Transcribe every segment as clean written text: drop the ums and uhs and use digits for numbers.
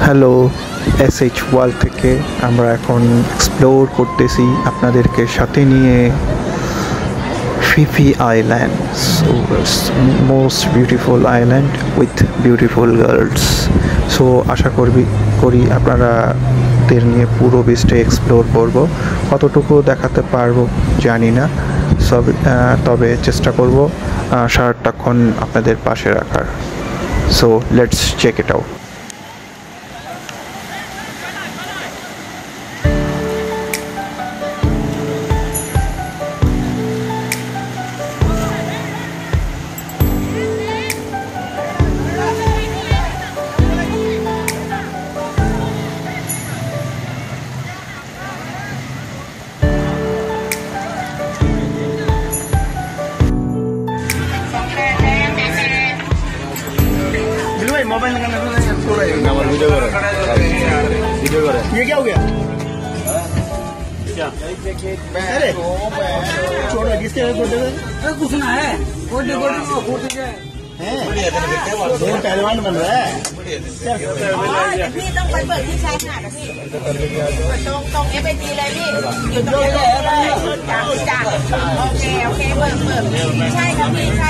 Hello, SH world থেকে আমরা এখন এক্সপ্লোর করতেছি আপনাদেরকে সাথে নিয়ে Phi Phi Island. So it's most beautiful island with beautiful girls. So আশা করি আপনারাদের নিয়ে পুরো বিচটা এক্সপ্লোর করব। কতটুকু দেখাতে পারবো জানি না, তবে চেষ্টা করব সারাটাক্ষণ আপনাদের পাশে রাখার। So let's check it out. Mobile निकालना थोड़ा वीडियो करो ये क्या हो गया क्या अरे छोड़ो किसके फोटो कुछ ना है फोटो पहलवान बन रहा हैพี่ต้องไปเปิดที่ชายหาดนะพี่ตรงFATเลยพี่อยู่ตรงนี้จ้าโอเคเปิดใช่ครับพี่ใช่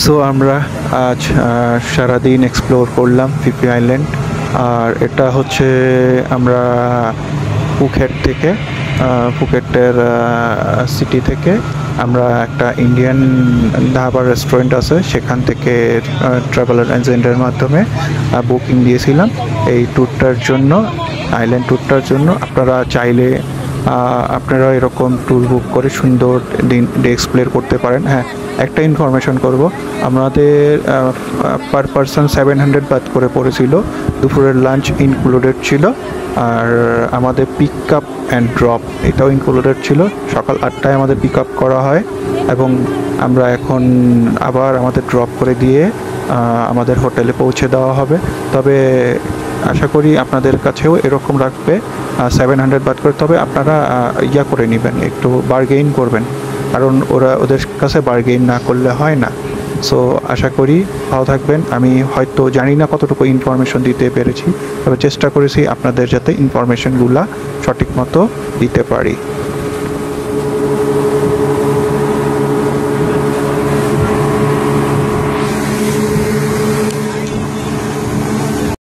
সো আমরা আজ সারাদিন এক্সপ্লোর করলাম Phi Phi আইল্যান্ড। আর এটা হচ্ছে আমরা ফুকেটের সিটি থেকে আমরা একটা ইন্ডিয়ান ধাবা রেস্টুরেন্ট আছে, সেখান থেকে ট্রাভেলার এজেন্টের মাধ্যমে বুকিং দিয়েছিলাম এই ট্যুরটার জন্য, আইল্যান্ড ট্যুরটার জন্য। আপনারা চাইলে আপনারা এরকম ট্যুর বুক করে সুন্দর দিন এক্সপ্লোর করতে পারেন। হ্যাঁ, একটা ইনফরমেশন করব, আমাদের পার পারসন 700 বাত করে পড়েছিল, দুপুরের লাঞ্চ ইনক্লুডেড ছিল, আর আমাদের পিক আপ অ্যান্ড ড্রপ এটাও ইনক্লুডেড ছিল। সকাল 8টায় আমাদের পিক আপ করা হয় এবং আমরা এখন আবার আমাদের ড্রপ করে দিয়ে আমাদের হোটেলে পৌঁছে দেওয়া হবে। তবে আশা করি আপনাদের কাছেও এরকম রাখবে 700 বাত করে। তবে আপনারা করে নেবেন, একটু বার্গেইন করবেন, কারণ ওদের কাছে বার্গেইন না করলে হয় না। সো আশা করি ভালো থাকবেন। আমি হয়তো জানি না কতটুকু ইনফরমেশন দিতে পেরেছি, তবে চেষ্টা করেছি আপনাদের যাতে ইনফরমেশনগুলো সঠিক মতো দিতে পারি।